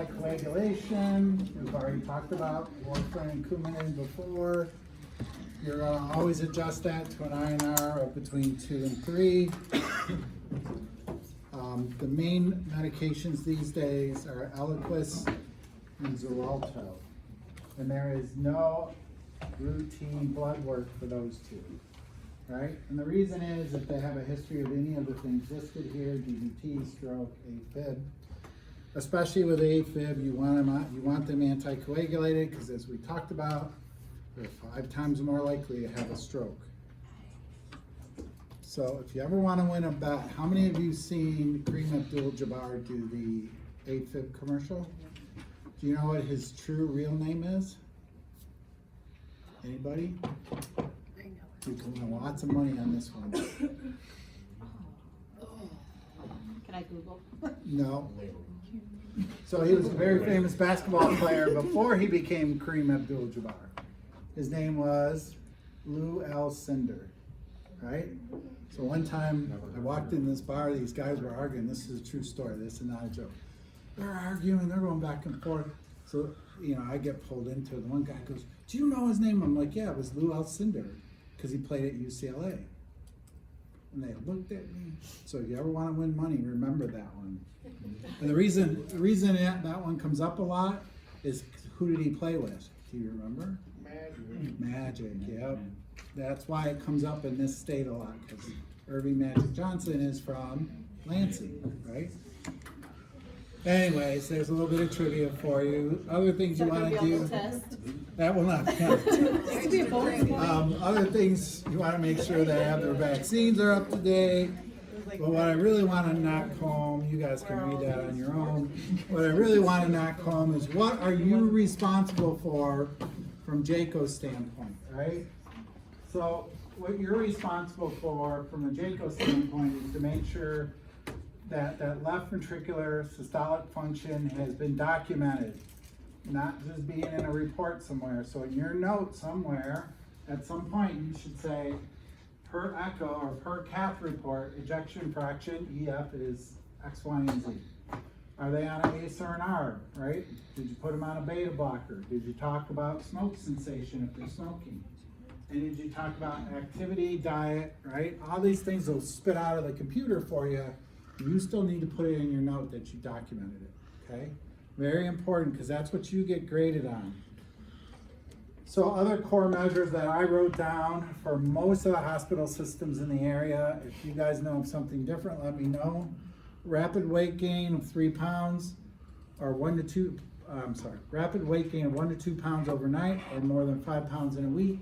anticoagulation, we've already talked about warfarin and Coumadin before. You're gonna always adjust that to an INR of between 2 and 3. The main medications these days are Eliquis and Xarelto. And there is no routine blood work for those two, right? And the reason is if they have a history of any of the things listed here, DVT, stroke, AFib, especially with AFib, you want them anticoagulated because as we talked about, they're 5 times more likely to have a stroke. So if you ever want to win a bet, how many of you seen Kareem Abdul-Jabbar do the AFib commercial? Do you know what his true real name is? Anybody? You can win lots of money on this one. Can I Google? No. So he was a very famous basketball player before he became Kareem Abdul-Jabbar. His name was Lou Alcindor, right? So one time I walked in this bar, these guys were arguing. This is a true story, this is not a joke. They're arguing, they're going back and forth. So, you know, I get pulled into it. The one guy goes, do you know his name? I'm like, yeah, it was Lou Alcindor, because he played at UCLA. And they looked at me. So if you ever want to win money, remember that one. And the reason that one comes up a lot is who did he play with? Do you remember? Magic, yep. That's why it comes up in this state a lot, because Irving Magic Johnson is from Lansing, right? Anyways, there's a little bit of trivia for you. Other things you want to do. That will not count. Other things you want to make sure they have their vaccines are up to date. But what I really want to knock home, you guys can read that on your own. What I really want to knock home is what are you responsible for from JACO's standpoint, right? So what you're responsible for from a JACO standpoint is to make sure that left ventricular systolic function has been documented, not just being in a report somewhere. So in your note somewhere, at some point you should say, per echo or per cath report, ejection fraction, EF is X, Y, and Z. Are they on an ACE or an ARB, right? Did you put them on a beta blocker? Did you talk about smoke sensation if they're smoking? And did you talk about activity, diet, right? All these things will spit out of the computer for you. You still need to put it in your note that you documented it, okay? Very important, because that's what you get graded on. So other core measures that I wrote down for most of the hospital systems in the area, if you guys know of something different, let me know. Rapid weight gain of 3 pounds, or rapid weight gain of 1 to 2 pounds overnight, or more than 5 pounds in a week,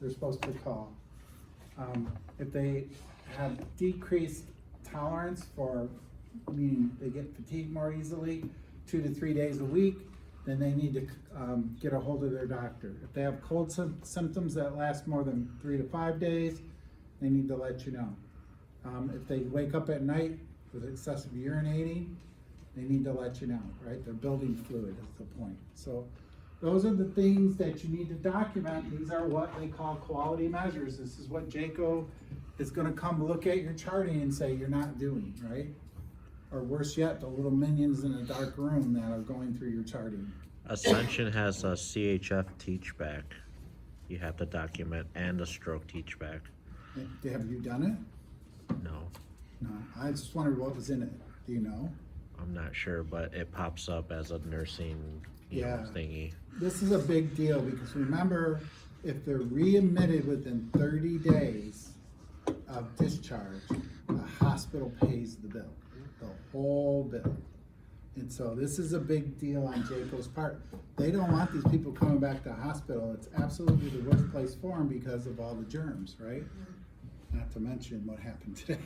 they're supposed to call. If they have decreased tolerance for, meaning they get fatigued more easily, 2 to 3 days a week, then they need to get a hold of their doctor. If they have cold symptoms that last more than 3 to 5 days, they need to let you know. If they wake up at night with excessive urinating, they need to let you know, right? They're building fluid is the point. So those are the things that you need to document. These are what they call quality measures. This is what JACO is going to come look at your charting and say you're not doing, right? Or worse yet, the little minions in a dark room that are going through your charting. Ascension has a CHF teach back. You have to document, and a stroke teach back. Have you done it? No, No. I just wondered what was in it. Do you know? I'm not sure, but it pops up as a nursing thingy. This is a big deal because remember, if they're readmitted within 30 days of discharge, the hospital pays the bill, the whole bill. And so this is a big deal on JACO's part. They don't want these people coming back to the hospital. It's absolutely the worst place for them because of all the germs, right? Not to mention what happened today.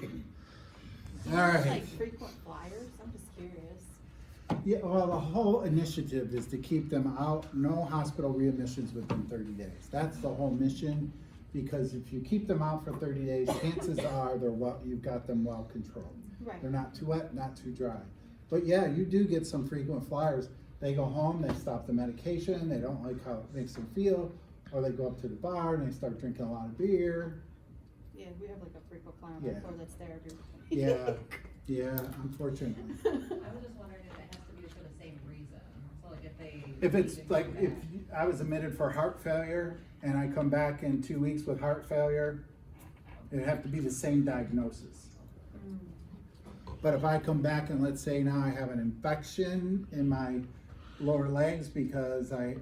All right. Like frequent flyers? I'm just curious. Yeah, well, the whole initiative is to keep them out, no hospital readmissions within 30 days. That's the whole mission, because if you keep them out for 30 days, chances are you've got them well controlled. Right. They're not too wet, not too dry. But yeah, you do get some frequent flyers. They go home, they stop the medication, they don't like how it makes them feel, or they go up to the bar and they start drinking a lot of beer. Yeah, we have like a frequent flyer on Yeah. the floor that's there every Yeah, unfortunately. I was just wondering if it has to be for the same reason. If it's like, if I was admitted for heart failure and I come back in 2 weeks with heart failure, it'd have to be the same diagnosis. But if I come back and let's say now I have an infection in my lower legs because I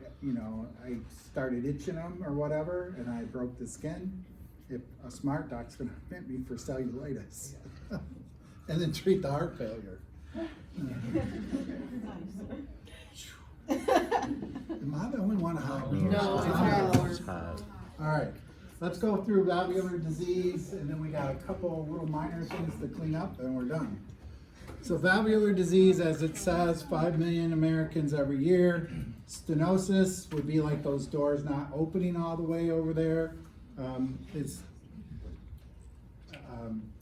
started itching them or whatever, and I broke the skin, if a smart doc's gonna admit me for cellulitis and then treat the heart failure. Am I the only one hot? No, it's Hot. not. Hot. All right, let's go through valvular disease, and then we got a couple of little minor things to clean up, and we're done. So valvular disease, as it says, 5 million Americans every year. Stenosis would be like those doors not opening all the way over there.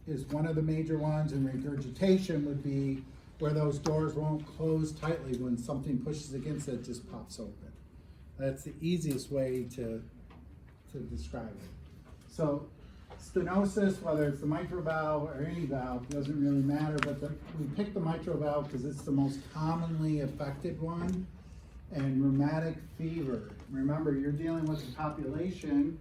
Is one of the major ones, and regurgitation would be where those doors won't close tightly when something pushes against it, just pops open. That's the easiest way to describe it. So stenosis, whether it's the mitral valve or any valve, doesn't really matter, but we picked the mitral valve because it's the most commonly affected one. And rheumatic fever. Remember, you're dealing with a population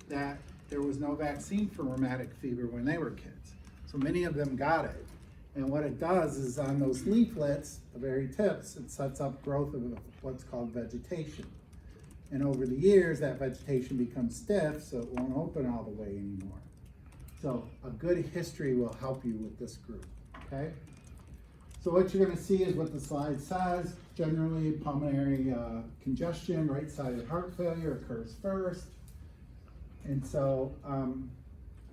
that there was no vaccine for rheumatic fever when they were kids. So many of them got it. And what it does is on those leaflets, the very tips, it sets up growth of what's called vegetation. And over the years, that vegetation becomes stiff, so it won't open all the way anymore. So a good history will help you with this group, okay? So what you're gonna see is what the slide says. Generally, pulmonary congestion, right-sided heart failure occurs first. And so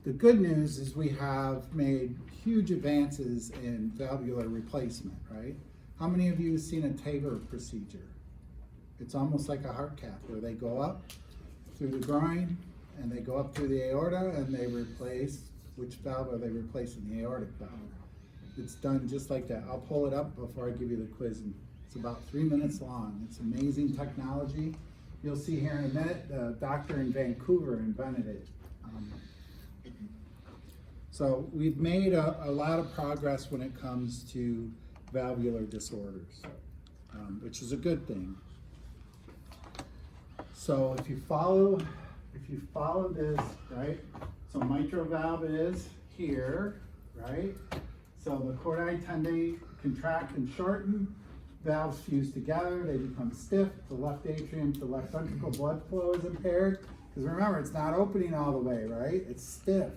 the good news is we have made huge advances in valvular replacement, right? How many of you have seen a TAVR procedure? It's almost like a heart cath where they go up through the groin and they go up through the aorta and they replace, which valve are they replacing? The aortic valve. It's done just like that. I'll pull it up before I give you the quiz. And it's about 3 minutes long. It's amazing technology. You'll see here in a minute, the doctor in Vancouver invented it. So we've made a lot of progress when it comes to valvular disorders, which is a good thing. So if you follow this, right? So mitral valve is here, right? So the chordae tendae contract and shorten, valves fuse together, they become stiff, the left atrium to left ventricle blood flow is impaired, because remember, it's not opening all the way, right? It's stiff.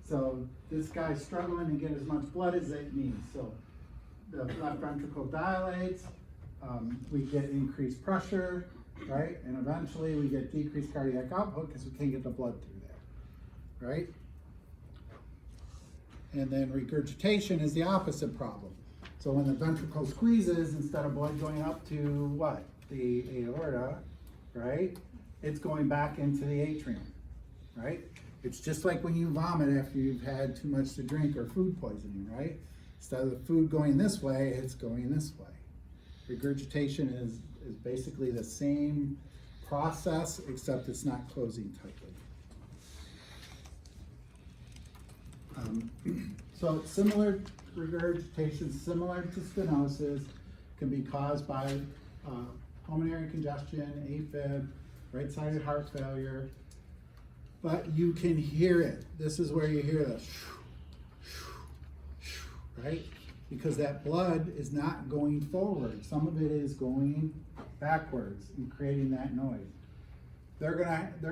So this guy's struggling to get as much blood as it needs. So the left ventricle dilates, we get increased pressure, right? And eventually we get decreased cardiac output because we can't get the blood through there, right? And then regurgitation is the opposite problem. So when the ventricle squeezes, instead of blood going up to what? The aorta, right? It's going back into the atrium, right? It's just like when you vomit after you've had too much to drink or food poisoning, right? Instead of the food going this way, it's going this way. Regurgitation is basically the same process, except it's not closing tightly. So similar regurgitation, similar to stenosis, can be caused by pulmonary congestion, AFib, right-sided heart failure, but you can hear it. This is where you hear the right? Because that blood is not going forward. Some of it is going backwards and creating that noise. They're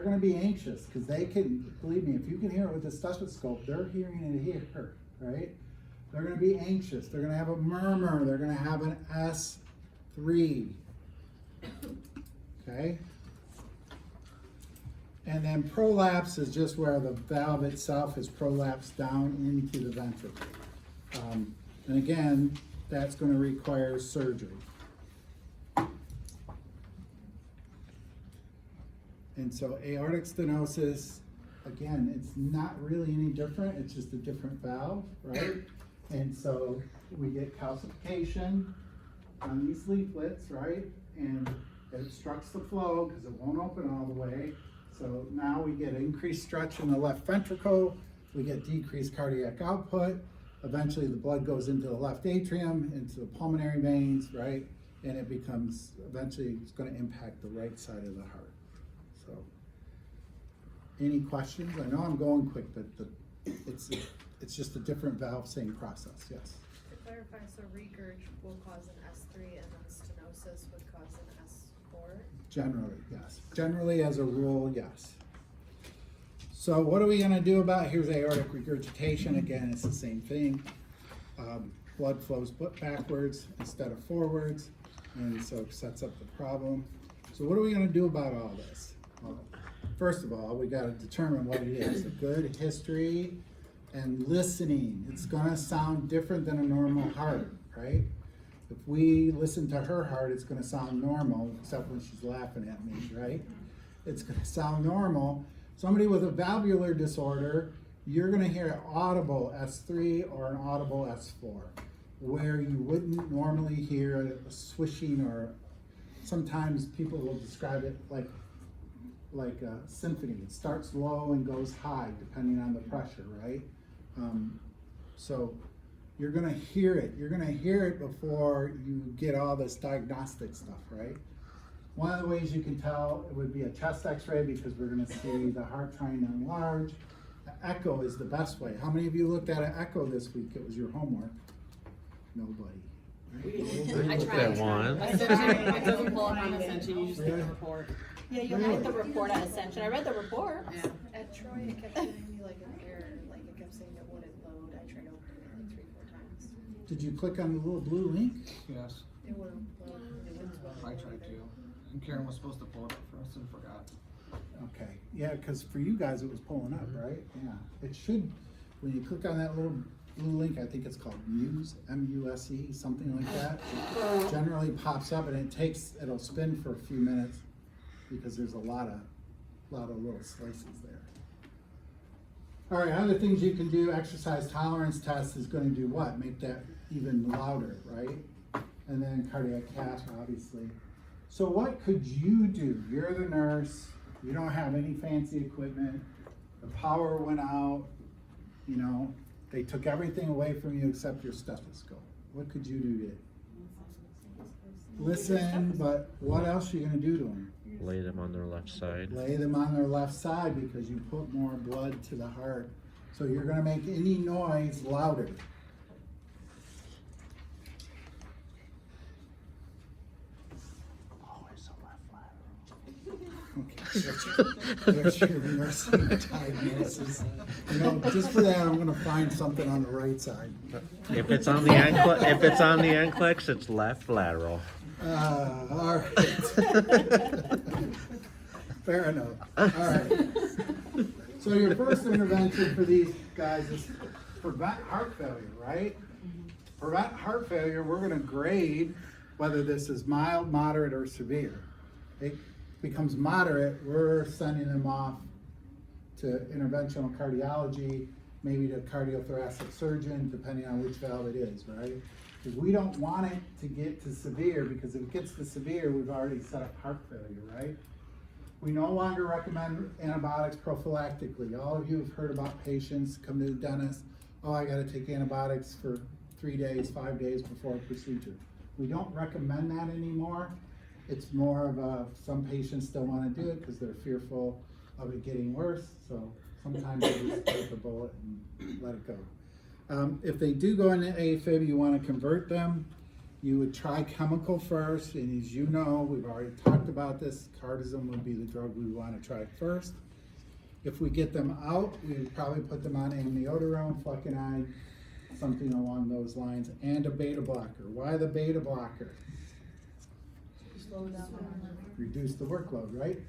gonna be anxious because they can, believe me, if you can hear it with the stethoscope, they're hearing it here, right? They're gonna be anxious. They're gonna have a murmur. They're gonna have an S3, okay? And then prolapse is just where the valve itself is prolapsed down into the ventricle. And again, that's going to require surgery. And so aortic stenosis, again, it's not really any different. It's just a different valve, right? And so we get calcification on these leaflets, right? And it obstructs the flow because it won't open all the way. So now we get increased stretch in the left ventricle, we get decreased cardiac output, eventually the blood goes into the left atrium, into the pulmonary veins, right? and it becomes, eventually it's gonna impact the right side of the heart. So, any questions? I know I'm going quick, but it's just a different valve, same process, yes. To clarify, so regurg will cause an S3 and then stenosis would cause an S4? Generally, yes. Generally, as a rule, yes. So what are we gonna do about, here's aortic regurgitation, again, it's the same thing. Blood flows backwards instead of forwards, and so it sets up the problem. So what are we gonna do about all this? Well, first of all, we gotta determine what it is, a good history and listening. It's gonna sound different than a normal heart, right? If we listen to her heart, it's gonna sound normal, except when she's laughing at me, right? It's gonna sound normal. Somebody with a valvular disorder, you're gonna hear an audible S3 or an audible S4, where you wouldn't normally hear a swishing, or sometimes people will describe it like a symphony. It starts low and goes high depending on the pressure, right? So you're gonna hear it. You're gonna hear it before you get all this diagnostic stuff, right? One of the ways you can tell, it would be a chest x-ray, because we're gonna see the heart trying to enlarge. The echo is the best way. How many of you looked at an echo this week? It was your homework. Nobody. Right? I looked at one. Ascension, it doesn't pull up on Ascension, you just get Really? the report. Yeah, you have the report on Ascension, I read the report. Yeah. At Troy, it kept giving me like an error, like it kept saying it wouldn't load. I tried opening it like 3-4 times. Did you click on the little blue link? Yes, It wouldn't load. It wouldn't I load tried either. to. And Karen was supposed to pull it up for us and forgot. Okay, yeah, because for you guys, it was pulling up, right? Yeah, it should, when you click on that little blue link, I think it's called Muse, M-U-S-E, something like that. Generally pops up, and it'll spin for a few minutes, because there's a lot of little slices there. All right, other things you can do, exercise tolerance test is gonna do what? Make that even louder, right? And then cardiac cath, obviously. So what could you do? You're the nurse, you don't have any fancy equipment, the power went out, you know, they took everything away from you except your stethoscope. What could you do to listen, but what else are you gonna do to them? Lay them on their left side. Lay them on their left side, because you put more blood to the heart. So you're gonna make any noise louder. Always a left lateral. Okay, there's your nursing diagnosis. You know, just for that, I'm gonna find something on the right side. If it's on the NCLEX, it's left lateral. All right. Fair enough. All right. So your first intervention for these guys is prevent heart failure, right? Prevent heart failure, we're gonna grade whether this is mild, moderate, or severe. It becomes moderate, we're sending them off to interventional cardiology, maybe to cardiothoracic surgeon, depending on which valve it is, right? Because we don't want it to get to severe, because if it gets to severe, we've already set up heart failure, right? We no longer recommend antibiotics prophylactically. All of you have heard about patients come to the dentist, oh, I gotta take antibiotics for 3 days, 5 days before a procedure. We don't recommend that anymore. It's more of a, some patients still wanna do it because they're fearful of it getting worse, so sometimes they just take the bullet and let it go. If they do go into AFib, you want to convert them. You would try chemical first, and as you know, we've already talked about this, cardizem would be the drug we want to try first. If we get them out, we would probably put them on amiodarone, flecainide, something along those lines, and a beta blocker. Why the beta blocker? Slow down. Reduce the workload, right?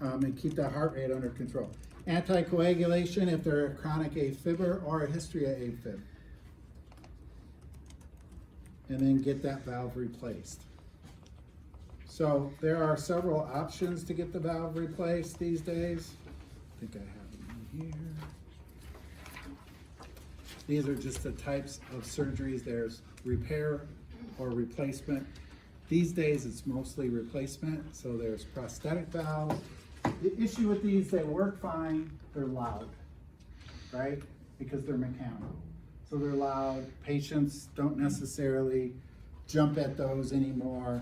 And keep that heart rate under control. Anticoagulation if they're a chronic AFibber or a history of AFib. And then get that valve replaced. So there are several options to get the valve replaced these days. I think I have them in here. These are just the types of surgeries. There's repair or replacement. These days it's mostly replacement, so there's prosthetic valves. The issue with these, they work fine, they're loud, right? Because they're mechanical. So they're loud, patients don't necessarily jump at those anymore.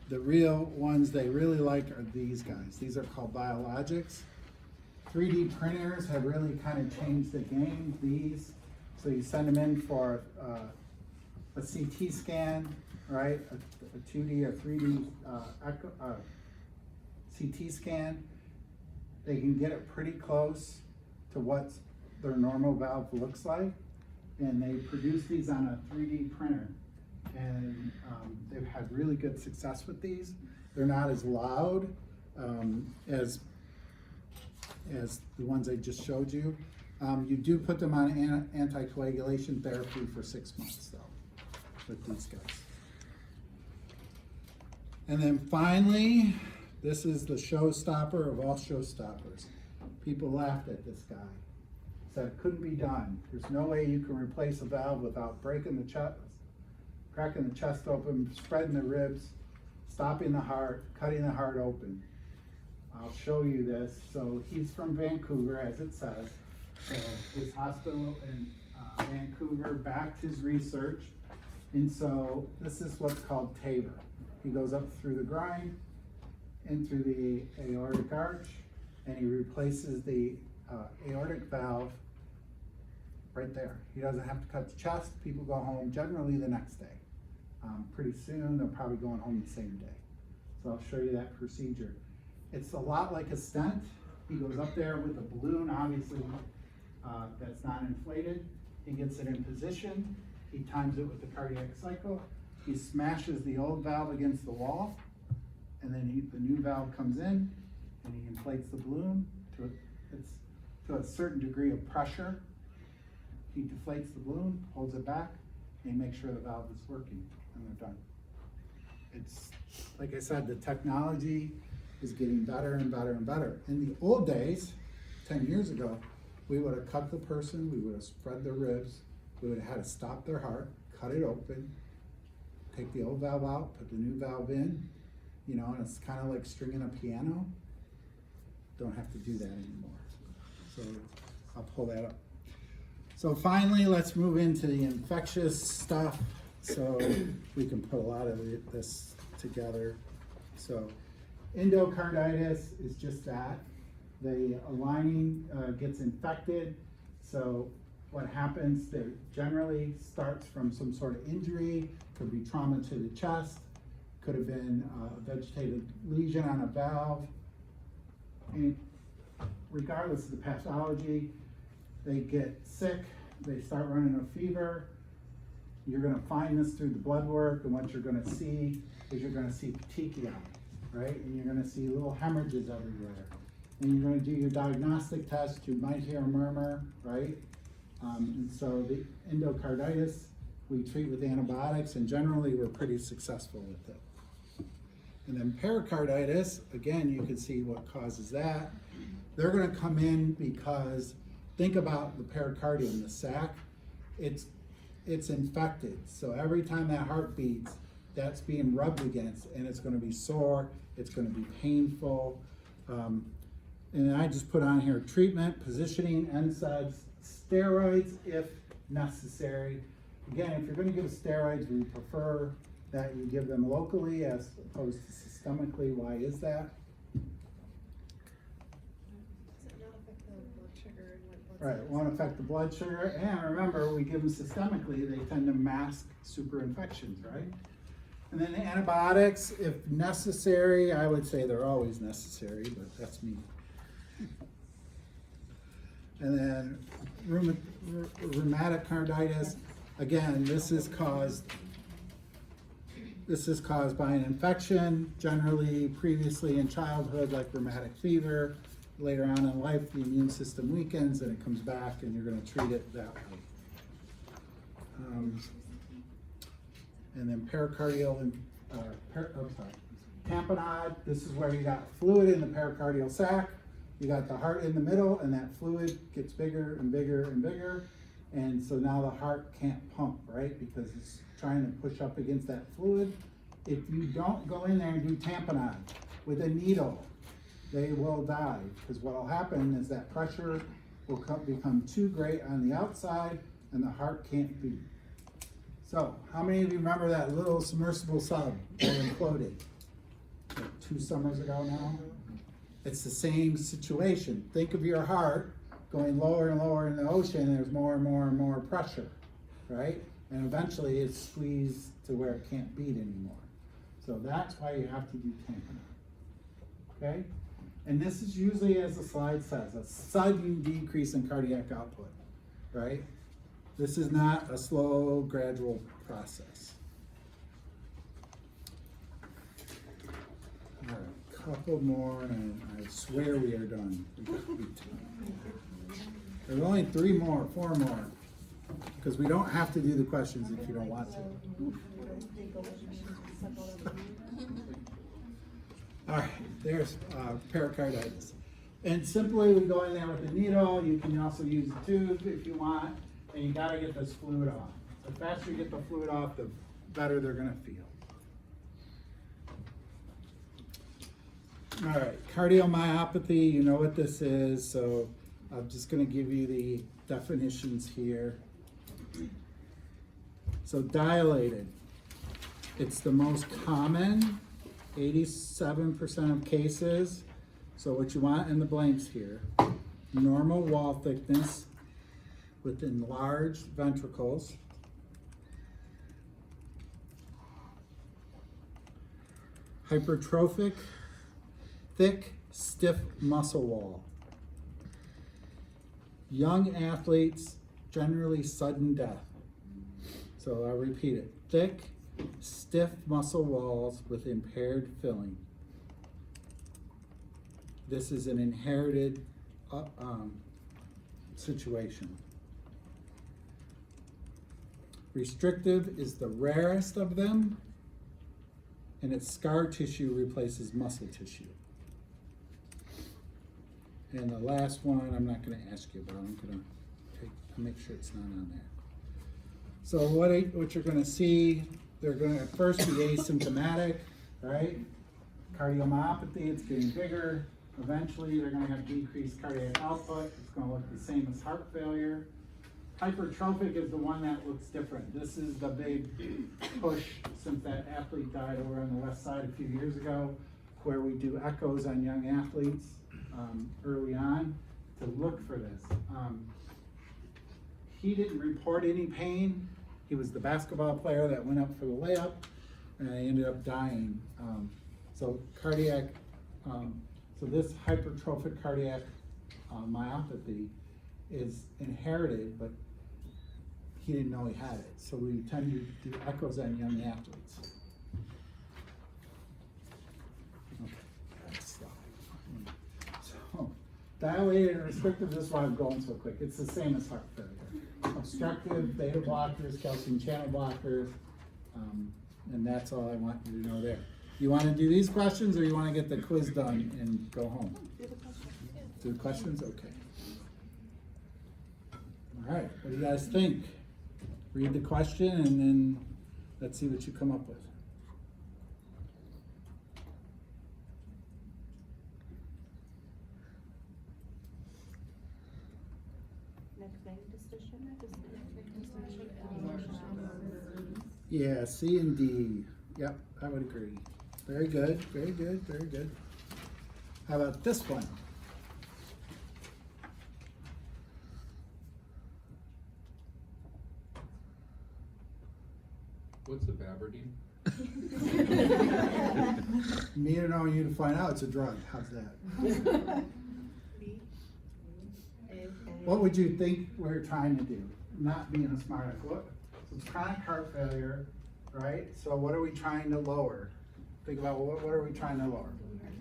The real ones they really like are these guys. These are called biologics. 3D printers have really kind of changed the game. These, so you send them in for a CT scan, right? A 2D or 3D CT scan. They can get it pretty close to what their normal valve looks like, and they produce these on a 3D printer. And they've had really good success with these. They're not as loud as the ones I just showed you. You do put them on anticoagulation therapy for 6 months though, with these guys. And then finally, this is the showstopper of all showstoppers. People laughed at this guy. Said it couldn't be done. There's no way you can replace a valve without breaking the chest, cracking the chest open, spreading the ribs, stopping the heart, cutting the heart open. I'll show you this. So he's from Vancouver, as it says. So his hospital in Vancouver backed his research. And so this is what's called TAVR. He goes up through the groin, in through the aortic arch, and he replaces the aortic valve right there. He doesn't have to cut the chest. People go home generally the next day. Pretty soon, they're probably going home the same day. So I'll show you that procedure. It's a lot like a stent. He goes up there with a balloon, obviously, that's not inflated. He gets it in position. He times it with the cardiac cycle. He smashes the old valve against the wall, and then the new valve comes in, and he inflates the balloon to a certain degree of pressure. He deflates the balloon, holds it back, and he makes sure the valve is working, and they're done. It's, like I said, the technology is getting better and better and better. In the old days, 10 years ago, we would have cut the person, we would have spread their ribs, we would have had to stop their heart, cut it open, take the old valve out, put the new valve in, you know, and it's kind of like stringing a piano. Don't have to do that anymore. So I'll pull that up. So finally, let's move into the infectious stuff so we can put a lot of this together. So endocarditis is just that. The lining gets infected. So what happens, there generally starts from some sort of injury, could be trauma to the chest, could have been a vegetative lesion on a valve. And regardless of the pathology, they get sick, they start running a fever. You're gonna find this through the blood work, and what you're gonna see is you're gonna see petechiae, right? And you're gonna see little hemorrhages everywhere. And you're gonna do your diagnostic test, you might hear a murmur, right? And so the endocarditis, we treat with antibiotics, and generally we're pretty successful with it. And then pericarditis, again, you can see what causes that. They're gonna come in because, think about the pericardium, the sac, it's infected. So every time that heart beats, that's being rubbed against, and it's gonna be sore, it's gonna be painful. And I just put on here treatment, positioning, NSAIDs, steroids if necessary. Again, if you're gonna give steroids, we prefer that you give them locally as opposed to systemically. Why is that? Does it not affect the blood sugar and white blood Right, it won't affect the blood sugar, and remember, we give them systemically, they tend to mask super infections, right? And then the antibiotics, if necessary, I would say they're always necessary, but that's me. And then rheumatic carditis, again, this is caused by an infection, generally previously in childhood, like rheumatic fever. Later on in life, the immune system weakens and it comes back, and you're gonna treat it that way. And then pericardial and, tamponade, this is where you got fluid in the pericardial sac. You got the heart in the middle, and that fluid gets bigger and bigger and bigger. And so now the heart can't pump, right? Because it's trying to push up against that fluid. If you don't go in there and do tamponade with a needle, they will die. Because what will happen is that pressure will become too great on the outside, and the heart can't beat. So, how many of you remember that little submersible sub that imploded? Like 2 summers ago now? It's the same situation. Think of your heart going lower and lower in the ocean, and there's more and more and more pressure, right? And eventually it's squeezed to where it can't beat anymore. So that's why you have to do tamponade. Okay? And this is usually, as the slide says, a sudden decrease in cardiac output, right? This is not a slow, gradual process. All right, couple more, and I swear we are done. There's only 3 more, 4 more, because we don't have to do the questions if you don't want to. All right, there's pericarditis. And simply we go in there with a needle. You can also use a tube if you want, and you gotta get this fluid off. The faster you get the fluid off, the better they're gonna feel. All right, cardiomyopathy, you know what this is, so I'm just gonna give you the definitions here. So dilated, it's the most common, 87% of cases. So what you want in the blanks here, normal wall thickness with enlarged ventricles, hypertrophic, thick, stiff muscle wall. Young athletes, generally sudden death. So I'll repeat it. Thick, stiff muscle walls with impaired filling. This is an inherited situation. Restrictive is the rarest of them, and its scar tissue replaces muscle tissue. And the last one, I'm not going to ask you, but I'm going to make sure it's not on there. So what you're going to see, they're going to first be asymptomatic, right? Cardiomyopathy, it's getting bigger. Eventually, they're going to have decreased cardiac output. It's going to look the same as heart failure. Hypertrophic is the one that looks different. This is the big push since that athlete died over on the west side a few years ago, where we do echoes on young athletes early on to look for this. He didn't report any pain. He was the basketball player that went up for the layup, and he ended up dying. So cardiac, so this hypertrophic cardiac myopathy is inherited, but he didn't know he had it. So we tend to do echoes on young athletes. Okay, next slide. So dilated and restrictive, this is why I'm going so quick. It's the same as heart failure. Obstructive, beta blockers, calcium channel blockers, and that's all I want you to know there. You want to do these questions, or you want to get the quiz done and go home? Do the questions? Okay. All right, what do you guys think? Read the question and then let's see what you come up with. Yeah, C and D. Yep, I would agree. Very good, very good, very good. How about this one? What's a Babardine? Me to know, you to find out. It's a drug. How's that? What would you think we're trying to do? Not being a smart aleck. What? So it's chronic heart failure, right? So what are we trying to lower? Think about what are we trying to lower?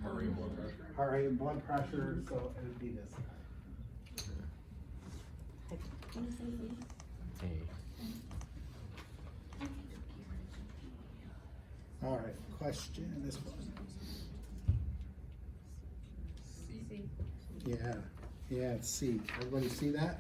Heart rate and blood pressure. Heart rate and blood pressure. So it would be this guy. Hey. All right, question, this one. C. Yeah, it's C. Everybody see that?